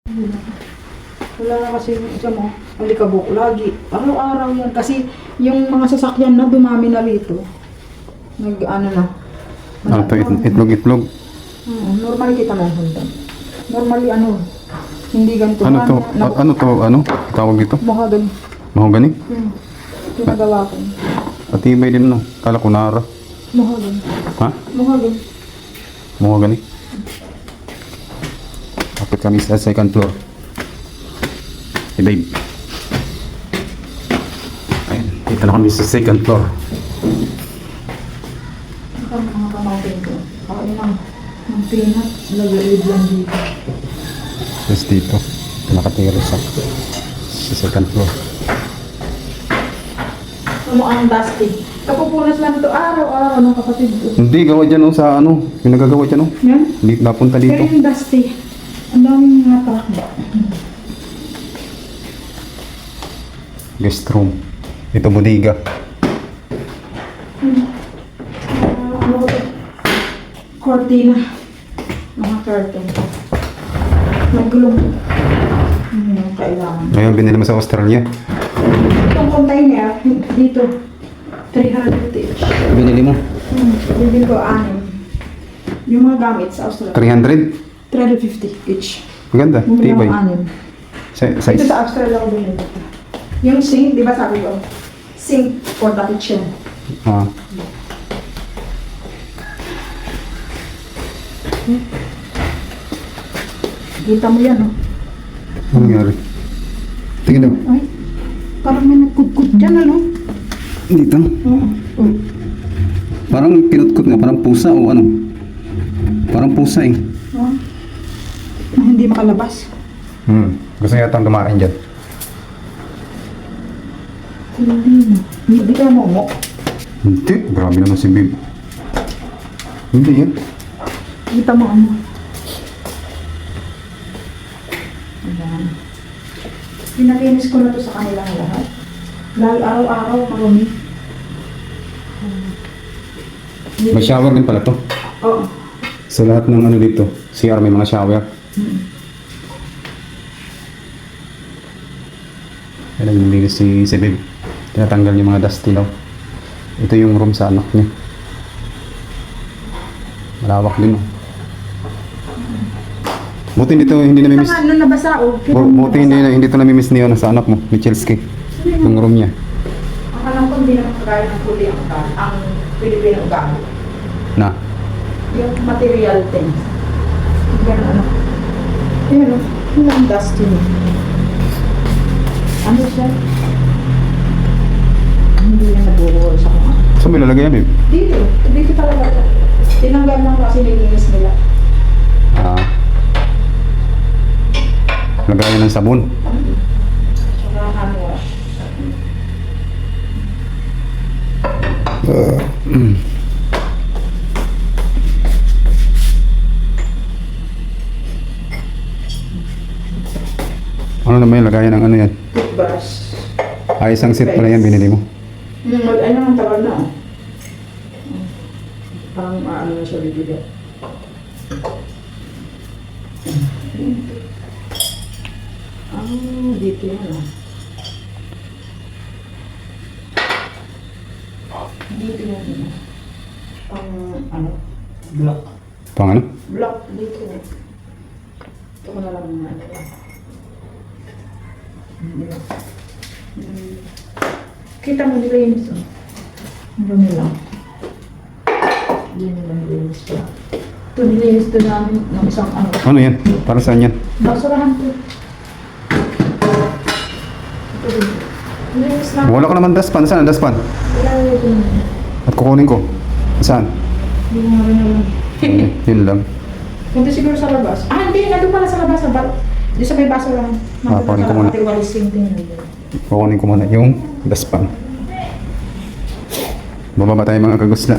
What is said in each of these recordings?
Wala na kasi yung isa mo, alikabok lagi. Araw-araw yan. Kasi yung mga sasakyan na dumami na rito. Nag-ano na. Ano to? Itlog-itlog? Normally kita mo Honda. Normally hindi ganito. Ano to? Ano to? Ano? Tawag dito? Mahogany. Mahogany? Pinagawa ko. Patibay din no? Kala ko nara. Mahogany. Ha? Mahogany. Mahogany? Kapit kami sa second floor. Hey babe. Ayan, dito na kami sa second floor. Ito ang mga kamautin ko. Kain ng peanut. Lagay lang dito. Tapos dito, nakatira sa second floor. Ano ang dusty? Kapupunas lang ito araw-araw ng kapatid ko. Hindi, gawa dyan sa ano. Yung nagagawa dyan Yan? Hindi, napunta Pero dito. yung dusty, ang daming mga takba. Guest room. Ito bodega. Ano ko ito? Cortina. Mga curtain. Nagulong. Yung kailangan. Ngayon, binili mo sa Australia. Itong container, dito, 300 each. Binili mo? Bibili ko 6. Yung mga gamit sa Australia. 300? 350 each. Maganda, Bumili tibay. ako 6. Size. Dito sa Australia ko binili. Yung sink, di ba sabi ko? Sink for the kitchen. Ah. Kita mo yan, no? Ano nangyari? Tingin daw. Ay, parang may nagkudkod dyan, ano? Dito. Oo. Oh. Parang pinutkot nga, parang pusa o ano. Parang pusa eh. Oh. Ah, hindi makalabas. Gusto yata ang dumaan dyan. Hindi na. Hindi ka mo. Hindi, grabe naman si Bib. Hindi yan. Kita mo ano. Ayan. Pinakinis ko na to sa kanilang lahat. Dahil araw-araw marumi. May shower din pala to. Oo. Sa lahat ng ano dito, CR may mga shower. Yan ang nilinis si Bib. Tinatanggal yung mga dusty daw. Ito yung room sa anak niya. Malawak din. Buti hindi namimiss. Tama, nung nabasa o. Buti hindi to namimiss niya sa anak mo, Michelski. Yung room niya. Ang alam ko hindi naman kagaya ng huli ang Pilipino ugali. Na. Yung material things. Ganun ano. Ayan o. Yung ang dusty niya. Ano siya? Hindi na nabubuhol sa mga. Saan mo ilalagay yan, Bib? Dito. Dito talaga. Tinanggal lang kasi nilinis nila. Ah. Lagayan ng sabon. Tsaka hand wash. Ano naman yung lagayan ng ano yan? Toothbrush. Ayos ang set pala yan, binili mo. Ano ang tagal na oh. Parang ano na siya bibigyan. Dito yan oh. Dito yan oh. Pang ano? Block. Pang ano? Block dito oh. Ito ko na lang mga ano. Kita mo nila yun ito. Ang dami lang. Hindi nila nilinis pa. Ito nilinis ito namin ng isang ano. Ano yan? Para saan yan? Basurahan ko. Ito din. Nilinis namin. Wala ka naman dustpan. Saan ang dustpan? Wala na ito. At kukunin ko. Saan? Hindi mo nga rin alam. Yun lang. Punta siguro sa labas. Ah, hindi. Nandun pala sa labas. Di sa may basurahan. kunin ko muna. Matiwalising din. Kukunin ko muna yung dustpan. Bababa tayo mga kagusla.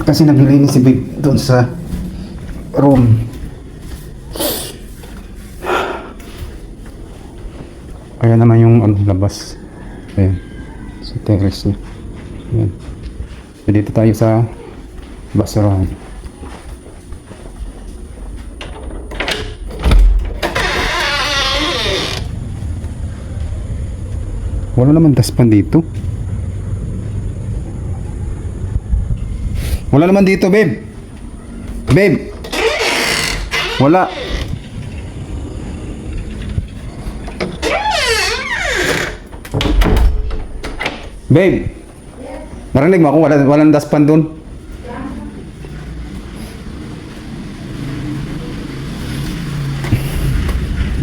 Kasi naglilinis si Bib doon sa room. Kaya naman yung ano, labas. Ayan. Sa terrace niya. Ayan. So, dito tayo sa basurahan. Wala naman daspan dito. Wala naman dito, babe. Babe. Wala. Babe. Narinig mo ako, walang daspan dun.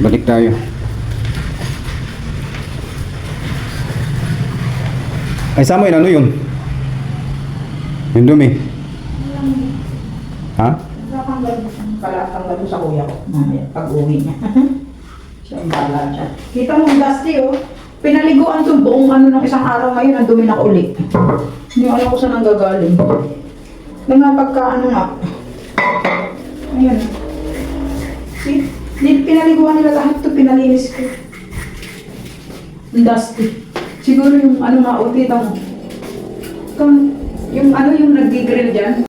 Balik tayo. Ay, Samuel, ano yun? Yung dumi. Ha? Kalatanggal ko sa kuya ko. Mamaya, pag-uwi niya. Siya ang bala dyan. Kita mo ang dusty, oh. Pinaliguan itong buong ano ng isang araw ngayon, ang dumi na uli. Hindi ko alam kung saan ang gagaling. Yung nga pagka ano nga. Ayan. See? Pinaliguan nila lahat ito, pinalinis ko. Ang dusty. Siguro yung ano nga, o, kita mo. Yung ano yung nag-grill dyan.